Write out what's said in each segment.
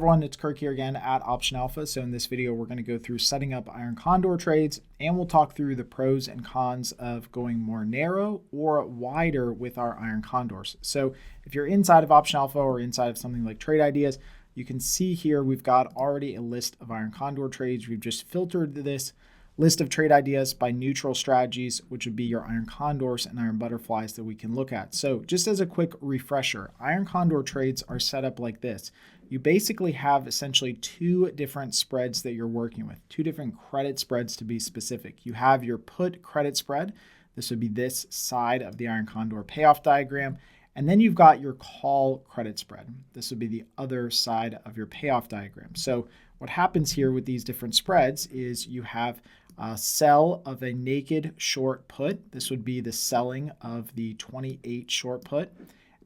everyone, it's Kirk here again at Option Alpha. So in this video, we're going to go through setting up iron condor trades, and we'll talk through the pros and cons of going more narrow or wider with our iron condors. So if you're inside of Option Alpha or inside of something like Trade Ideas, you can see here we've got already a list of iron condor trades. We've just filtered this list of trade ideas by neutral strategies, which would be your iron condors and iron butterflies that we can look at. So just as a quick refresher, iron condor trades are set up like this. You basically have essentially two different spreads that you're working with, two different credit spreads to be specific. You have your put credit spread. This would be this side of the iron condor payoff diagram. And then you've got your call credit spread. This would be the other side of your payoff diagram. So what happens here with these different spreads is you have a sell of a naked short put. This would be the selling of the 28 short put.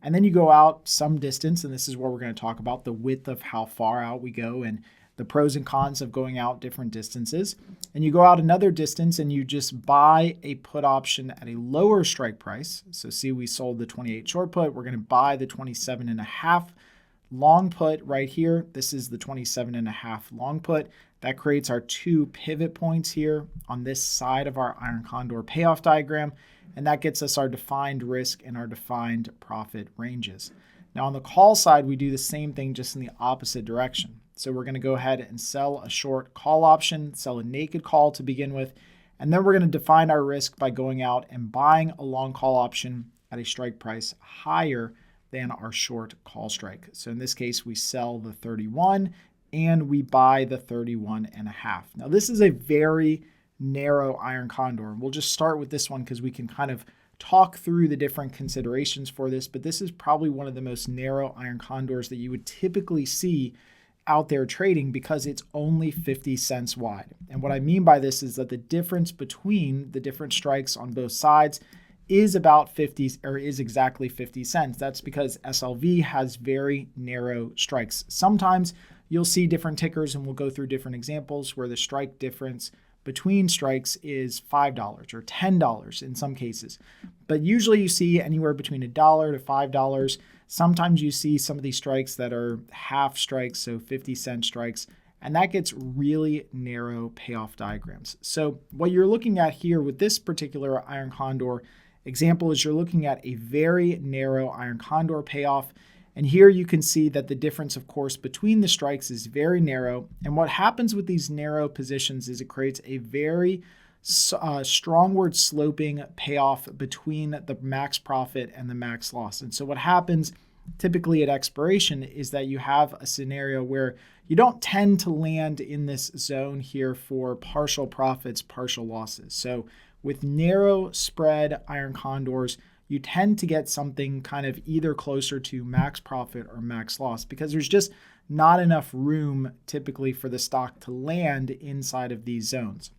And then you go out some distance, and this is what we're going to talk about, the width of how far out we go and the pros and cons of going out different distances. And you go out another distance and you just buy a put option at a lower strike price. So see, we sold the 28 short put. We're going to buy the 27.5 long put right here. This is the 27.5 long put. That creates our two pivot points here on this side of our iron condor payoff diagram. And that gets us our defined risk and our defined profit ranges. Now on the call side, we do the same thing just in the opposite direction. So we're going to go ahead and sell a short call option, sell a naked call to begin with, and then we're going to define our risk by going out and buying a long call option at a strike price higher than our short call strike. So in this case, we sell the 31 and we buy the 31.5. Now this is a very narrow iron condor. We'll just start with this one because we can kind of talk through the different considerations for this, but this is probably one of the most narrow iron condors that you would typically see out there trading because it's only 50 cents wide. And what I mean by this is that the difference between the different strikes on both sides is about 50 or is exactly 50 cents. That's because SLV has very narrow strikes. Sometimes you'll see different tickers, and we'll go through different examples where the strike difference between strikes is $5 or $10 in some cases. But usually you see anywhere between $1 to $5. Sometimes you see some of these strikes that are half strikes, so 50-cent strikes, and that gets really narrow payoff diagrams. So what you're looking at here with this particular iron condor example is you're looking at a very narrow iron condor payoff. And here you can see that the difference, of course, between the strikes is very narrow. And what happens with these narrow positions is it creates a very strongward sloping payoff between the max profit and the max loss. And so what happens typically at expiration is that you have a scenario where you don't tend to land in this zone here for partial profits, partial losses. So with narrow spread iron condors, you tend to get something kind of either closer to max profit or max loss because there's just not enough room typically for the stock to land inside of these zones.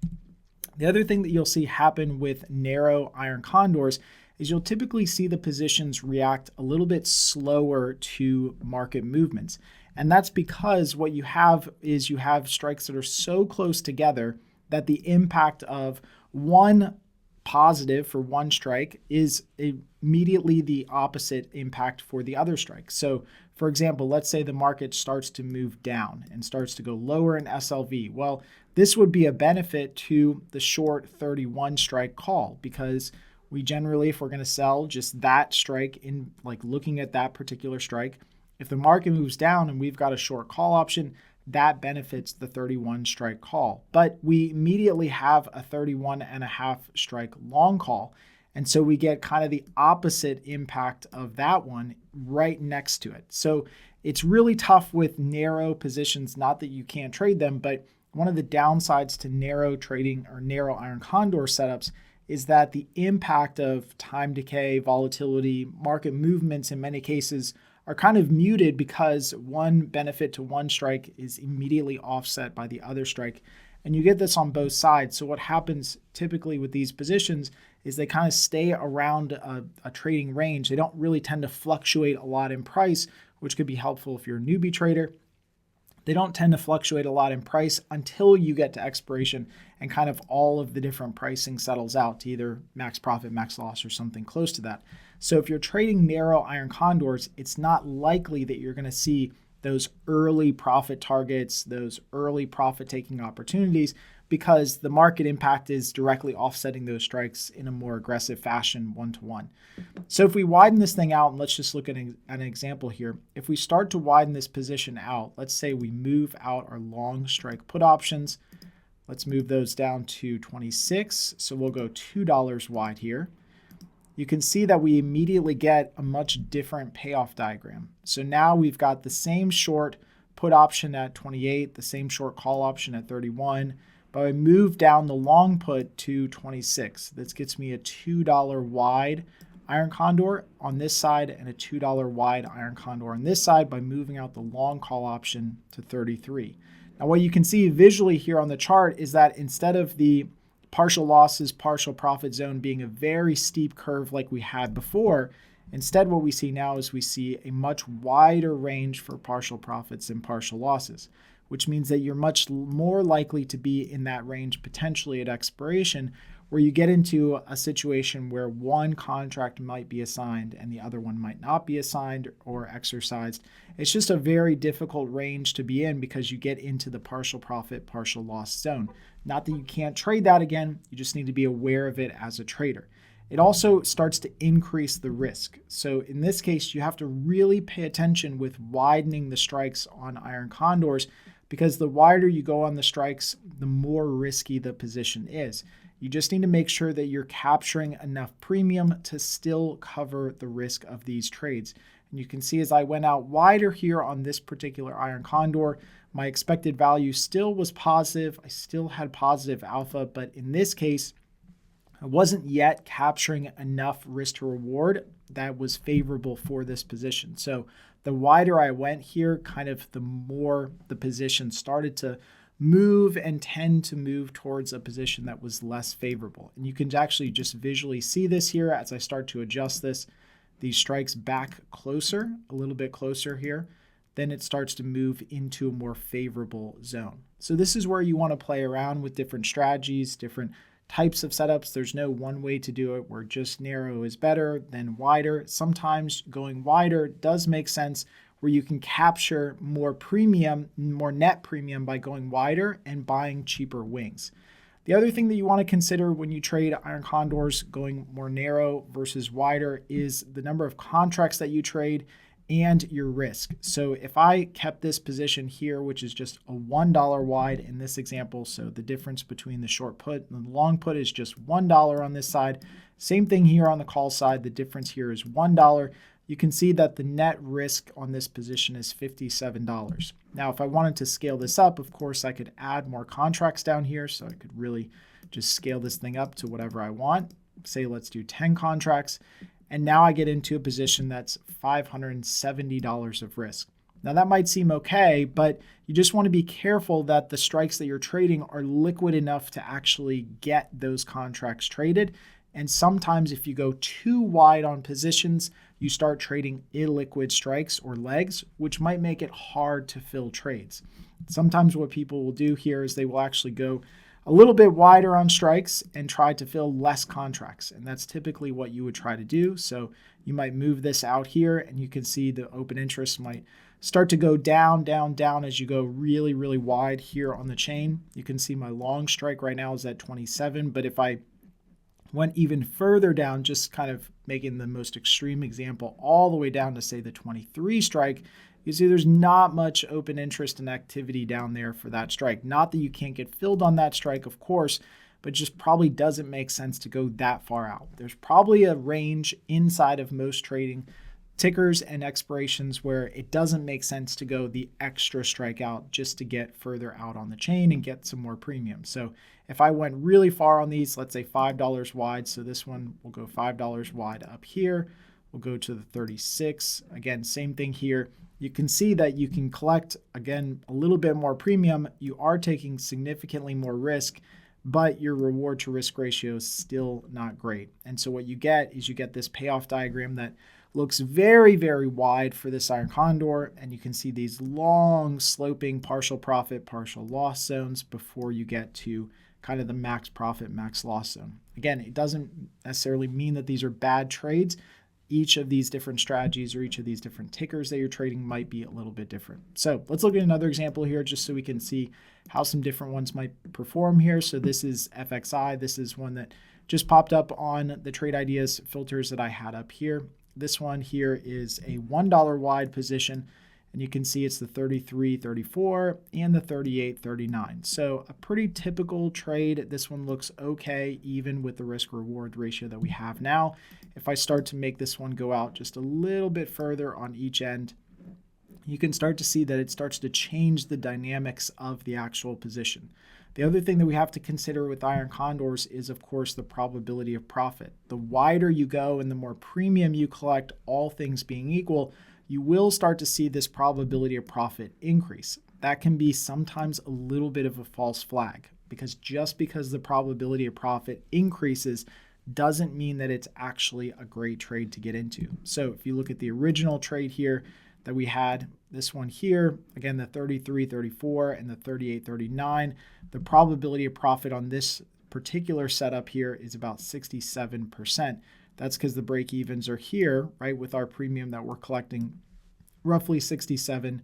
The other thing that you'll see happen with narrow iron condors is you'll typically see the positions react a little bit slower to market movements. And that's because what you have is you have strikes that are so close together that the impact of one positive for one strike is immediately the opposite impact for the other strike. So for example, let's say the market starts to move down and starts to go lower in SLV. Well, this would be a benefit to the short 31 strike call because we generally, if we're going to sell just that strike in like looking at that particular strike, if the market moves down and we've got a short call option, that benefits the 31 strike call. But we immediately have a 31.5 strike long call. And so we get kind of the opposite impact of that one right next to it. So it's really tough with narrow positions, not that you can't trade them, but one of the downsides to narrow trading or narrow iron condor setups is that the impact of time decay, volatility, market movements in many cases are kind of muted because one benefit to one strike is immediately offset by the other strike. And you get this on both sides. So what happens typically with these positions is they kind of stay around a trading range. They don't really tend to fluctuate a lot in price, which could be helpful if you're a newbie trader. They don't tend to fluctuate a lot in price until you get to expiration and kind of all of the different pricing settles out to either max profit, max loss, or something close to that. So if you're trading narrow iron condors, it's not likely that you're going to see those early profit targets, those early profit taking opportunities, because the market impact is directly offsetting those strikes in a more aggressive fashion one-to-one. So if we widen this thing out, and let's just look at an example here. If we start to widen this position out, let's say we move out our long strike put options. Let's move those down to 26. So we'll go $2 wide here. You can see that we immediately get a much different payoff diagram. So now we've got the same short put option at 28, the same short call option at 31, but I move down the long put to 26. This gets me a $2 wide iron condor on this side and a $2 wide iron condor on this side by moving out the long call option to 33. Now what you can see visually here on the chart is that instead of the partial losses, partial profit zone being a very steep curve like we had before, instead what we see now is we see a much wider range for partial profits and partial losses, which means that you're much more likely to be in that range potentially at expiration, where you get into a situation where one contract might be assigned and the other one might not be assigned or exercised. It's just a very difficult range to be in because you get into the partial profit, partial loss zone. Not that you can't trade that again, you just need to be aware of it as a trader. It also starts to increase the risk. So in this case, you have to really pay attention with widening the strikes on iron condors, because the wider you go on the strikes, the more risky the position is. You just need to make sure that you're capturing enough premium to still cover the risk of these trades. And you can see as I went out wider here on this particular iron condor, my expected value still was positive. I still had positive alpha, but in this case, I wasn't yet capturing enough risk to reward that was favorable for this position. So the wider I went here, kind of the more the position started to move and tend to move towards a position that was less favorable. And you can actually just visually see this here as I start to adjust these strikes back closer, a little bit closer here. Then it starts to move into a more favorable zone. So this is where you want to play around with different strategies, different types of setups. There's no one way to do it where just narrow is better than wider. Sometimes going wider does make sense, where you can capture more premium, more net premium by going wider and buying cheaper wings. The other thing that you want to consider when you trade iron condors going more narrow versus wider is the number of contracts that you trade and your risk. So if I kept this position here, which is just a $1 wide in this example, so the difference between the short put and the long put is just $1 on this side. Same thing here on the call side, the difference here is $1. You can see that the net risk on this position is $57. Now, if I wanted to scale this up, of course, I could add more contracts down here, so I could really just scale this thing up to whatever I want. Say, let's do 10 contracts. And now I get into a position that's $570 of risk. Now that might seem okay, but you just want to be careful that the strikes that you're trading are liquid enough to actually get those contracts traded. And sometimes if you go too wide on positions, you start trading illiquid strikes or legs, which might make it hard to fill trades. Sometimes what people will do here is they will actually go a little bit wider on strikes and try to fill less contracts. And that's typically what you would try to do. So you might move this out here and you can see the open interest might start to go down, down, down as you go really, really wide here on the chain. You can see my long strike right now is at 27, but if I went even further down, just kind of making the most extreme example all the way down to say the 23 strike, you see there's not much open interest and activity down there for that strike. Not that you can't get filled on that strike, of course, but just probably doesn't make sense to go that far out. There's probably a range inside of most trading tickers and expirations where it doesn't make sense to go the extra strike out just to get further out on the chain and get some more premium. So if I went really far on these, let's say $5 wide, so this one will go $5 wide up here. We'll go to the 36. Again, same thing here. You can see that you can collect, again, a little bit more premium. You are taking significantly more risk, but your reward to risk ratio is still not great. And so what you get is you get this payoff diagram that looks very, very wide for this iron condor, and you can see these long sloping partial profit, partial loss zones before you get to kind of the max profit, max loss zone. Again, it doesn't necessarily mean that these are bad trades. each of these different strategies or each of these different tickers that you're trading might be a little bit different. So let's look at another example here just so we can see how some different ones might perform here. So this is FXI. This is one that just popped up on the trade ideas filters that I had up here. This one here is a $1 wide position, and you can see it's the 33.34 and the 38.39. So a pretty typical trade. This one looks okay, even with the risk reward ratio that we have now. If I start to make this one go out just a little bit further on each end, you can start to see that it starts to change the dynamics of the actual position. The other thing that we have to consider with iron condors is, of course, the probability of profit. The wider you go and the more premium you collect, all things being equal, you will start to see this probability of profit increase. That can be sometimes a little bit of a false flag, because just because the probability of profit increases doesn't mean that it's actually a great trade to get into. So if you look at the original trade here that we had, this one here, again, the 33.34 and the 38.39, the probability of profit on this particular setup here is about 67%. That's because the break evens are here, right, with our premium that we're collecting roughly $67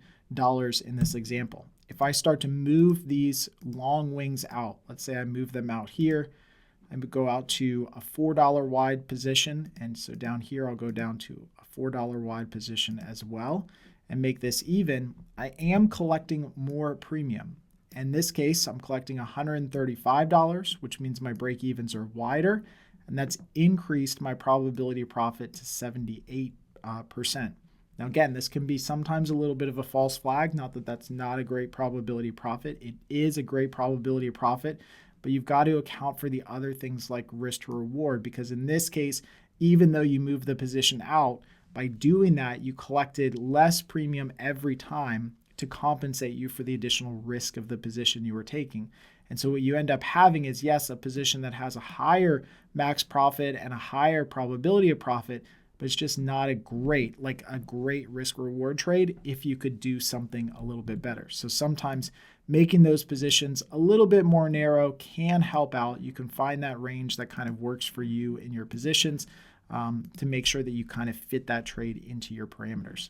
in this example. If I start to move these long wings out, let's say I move them out here, I go out to a $4 wide position, and so down here I'll go down to a $4 wide position as well and make this even, I am collecting more premium. In this case, I'm collecting $135, which means my break evens are wider, and that's increased my probability of profit to 78%. Now again, this can be sometimes a little bit of a false flag, not that that's not a great probability of profit. It is a great probability of profit, but you've got to account for the other things like risk to reward, because in this case, even though you move the position out, by doing that, you collected less premium every time to compensate you for the additional risk of the position you were taking. And so what you end up having is, yes, a position that has a higher max profit and a higher probability of profit, but it's just not a great risk reward trade if you could do something a little bit better. So sometimes making those positions a little bit more narrow can help out. You can find that range that kind of works for you in your positions to make sure that you kind of fit that trade into your parameters.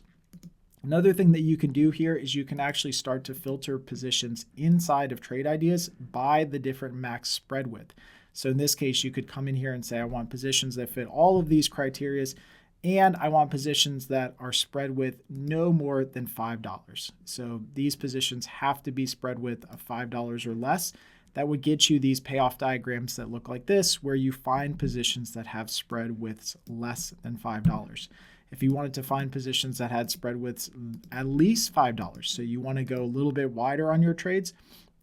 Another thing that you can do here is you can actually start to filter positions inside of trade ideas by the different max spread width. So in this case, you could come in here and say, I want positions that fit all of these criterias, and I want positions that are spread width no more than $5. So these positions have to be spread width of $5 or less. That would get you these payoff diagrams that look like this, where you find positions that have spread widths less than $5. If you wanted to find positions that had spread widths at least $5, so you want to go a little bit wider on your trades,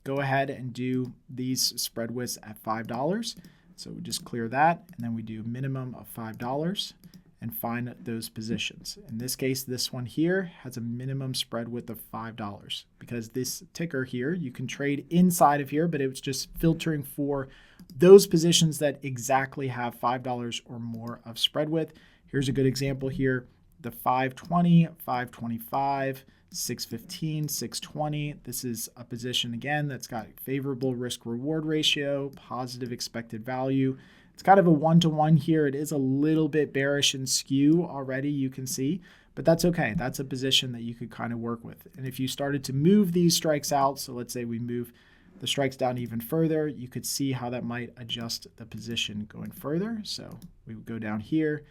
go ahead and do these spread widths at $5. So we just clear that, and then we do minimum of $5 and find those positions. In this case, this one here has a minimum spread width of $5 because this ticker here, you can trade inside of here, but it was just filtering for those positions that exactly have $5 or more of spread width. Here's a good example here, the 520, 525, 615, 620. This is a position, again, that's got favorable risk-reward ratio, positive expected value. It's kind of a one-to-one here. It is a little bit bearish and skew already, you can see, but that's okay. That's a position that you could kind of work with. And if you started to move these strikes out, so let's say we move the strikes down even further, you could see how that might adjust the position going further. So we would go down here.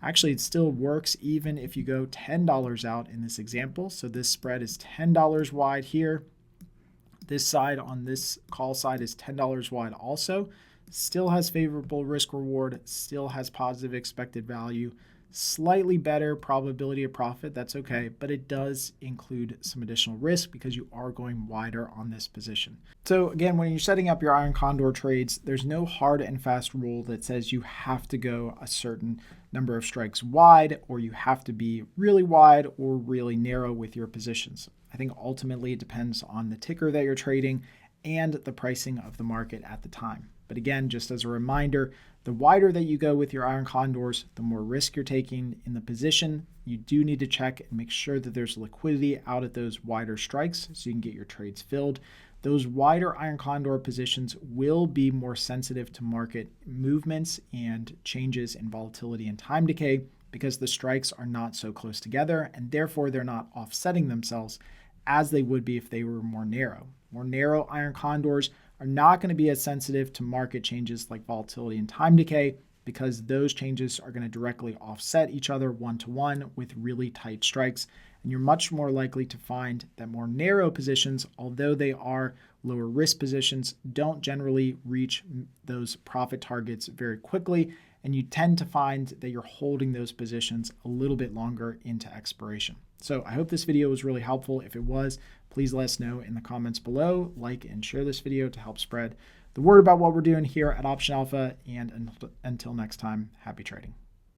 Actually, it still works even if you go $10 out in this example. So this spread is $10 wide here. This side on this call side is $10 wide also. Still has favorable risk reward, still has positive expected value, slightly better probability of profit, that's okay, but it does include some additional risk because you are going wider on this position. So again, when you're setting up your iron condor trades, there's no hard and fast rule that says you have to go a certain number of strikes wide, or you have to be really wide or really narrow with your positions. I think ultimately it depends on the ticker that you're trading and the pricing of the market at the time. But again, just as a reminder, the wider that you go with your iron condors, the more risk you're taking in the position. You do need to check and make sure that there's liquidity out at those wider strikes so you can get your trades filled. Those wider iron condor positions will be more sensitive to market movements and changes in volatility and time decay because the strikes are not so close together and therefore they're not offsetting themselves as they would be if they were more narrow. More narrow iron condors are not going to be as sensitive to market changes like volatility and time decay because those changes are going to directly offset each other one-to-one with really tight strikes. And you're much more likely to find that more narrow positions, although they are lower risk positions, don't generally reach those profit targets very quickly. And you tend to find that you're holding those positions a little bit longer into expiration. So I hope this video was really helpful. If it was, please let us know in the comments below, like and share this video to help spread the word about what we're doing here at Option Alpha. And until next time, happy trading.